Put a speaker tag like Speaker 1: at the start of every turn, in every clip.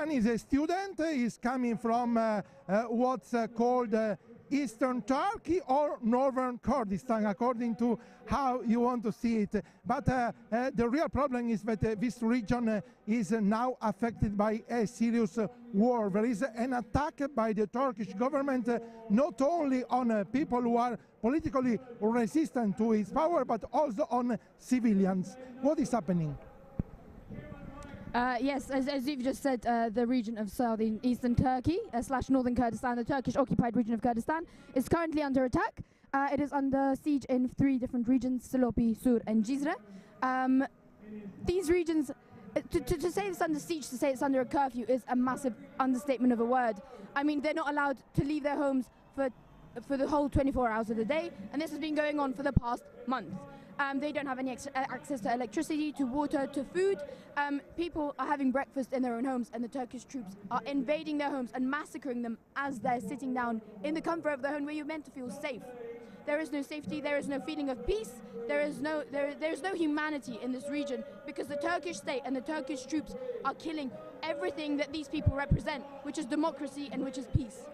Speaker 1: one is a student, he's coming from what's called Eastern Turkey or Northern Kurdistan, according to how you want to see it. But the real problem is that this region is now affected by a serious war. There is an attack by the Turkish government not only on people who are politically resistant to its power, but also on civilians. What is happening?
Speaker 2: Yes, as you've just said, the region of southern eastern Turkey / northern Kurdistan, the Turkish-occupied region of Kurdistan, is currently under attack. It is under siege in 3 different regions: Silopi, Sur, and Cizre. These regions, to say it's under siege, to say it's under a curfew, is a massive understatement of a word. I mean, they're not allowed to leave their homes for the whole 24 hours of the day, and this has been going on for the past month. They don't have any access to electricity, to water, to food. People are having breakfast in their own homes, and the Turkish troops are invading their homes and massacring them as they're sitting down in the comfort of their home where you're meant to feel safe. There is no safety, there is no feeling of peace, there is no humanity in this region, because the Turkish state and the Turkish troops are killing everything that these people represent, which is democracy and which is peace.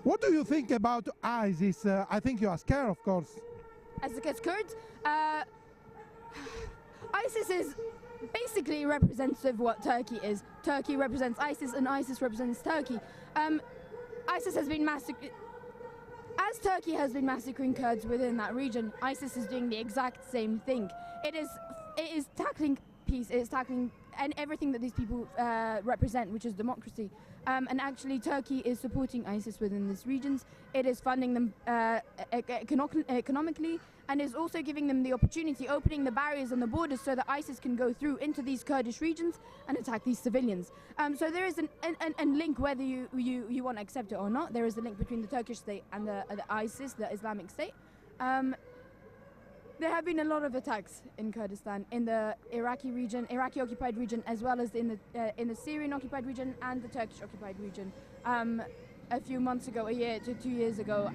Speaker 1: What do you think about ISIS? I think you are scared, of course.
Speaker 2: As Kurds, ISIS is basically representative of what Turkey is. Turkey represents ISIS, and ISIS represents Turkey. ISIS has been as Turkey has been massacring Kurds within that region, ISIS is doing the exact same thing. It is tackling peace, it is tackling and everything that these people represent, which is democracy. And actually Turkey is supporting ISIS within these regions. It is funding them economically, and is also giving them the opportunity, opening the barriers and the borders so that ISIS can go through into these Kurdish regions and attack these civilians. So there is a link, whether you want to accept it or not. There is a link between the Turkish state and the ISIS, the Islamic State. There have been a lot of attacks in Kurdistan, in the Iraqi-occupied region, as well as in the Syrian-occupied region and the Turkish-occupied region. A few months ago, a year to 2 years ago,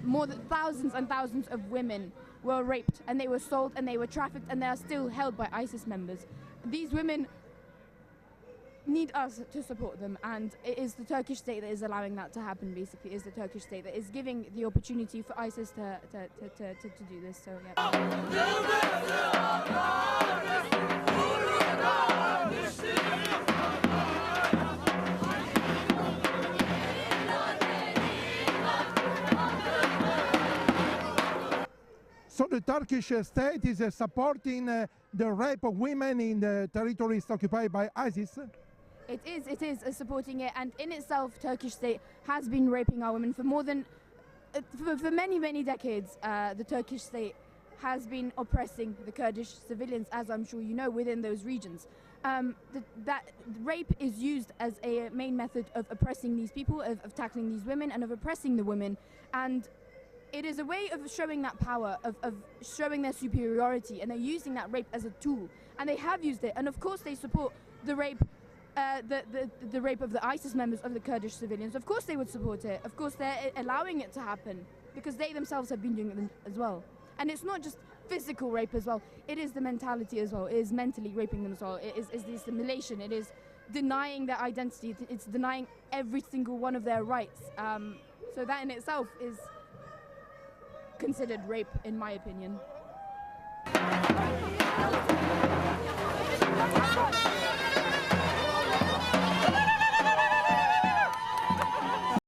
Speaker 2: more than thousands and thousands of women were raped, and they were sold, and they were trafficked, and they are still held by ISIS members. These women need us to support them, and it is the Turkish state that is allowing that to happen. Basically, it is the Turkish state that is giving the opportunity for ISIS to do this. So yeah.
Speaker 1: So the Turkish state is supporting the rape of women in the territories occupied by ISIS?
Speaker 2: It is supporting it, and in itself, Turkish state has been raping our women for more than, for many decades. The Turkish state has been oppressing the Kurdish civilians, as I'm sure you know, within those regions. That rape is used as a main method of oppressing these people, of tackling these women, and of oppressing the women. And it is a way of showing that power, of showing their superiority, and they're using that rape as a tool. And they have used it, and of course they support the rape. The rape of the ISIS members of the Kurdish civilians. Of course they would support it. Of course they're allowing it to happen, because they themselves have been doing it as well. And it's not just physical rape as well. It is the mentality as well. It is mentally raping them as well. It is the assimilation. It is denying their identity. It's denying every single one of their rights. So that in itself is considered rape, in my opinion.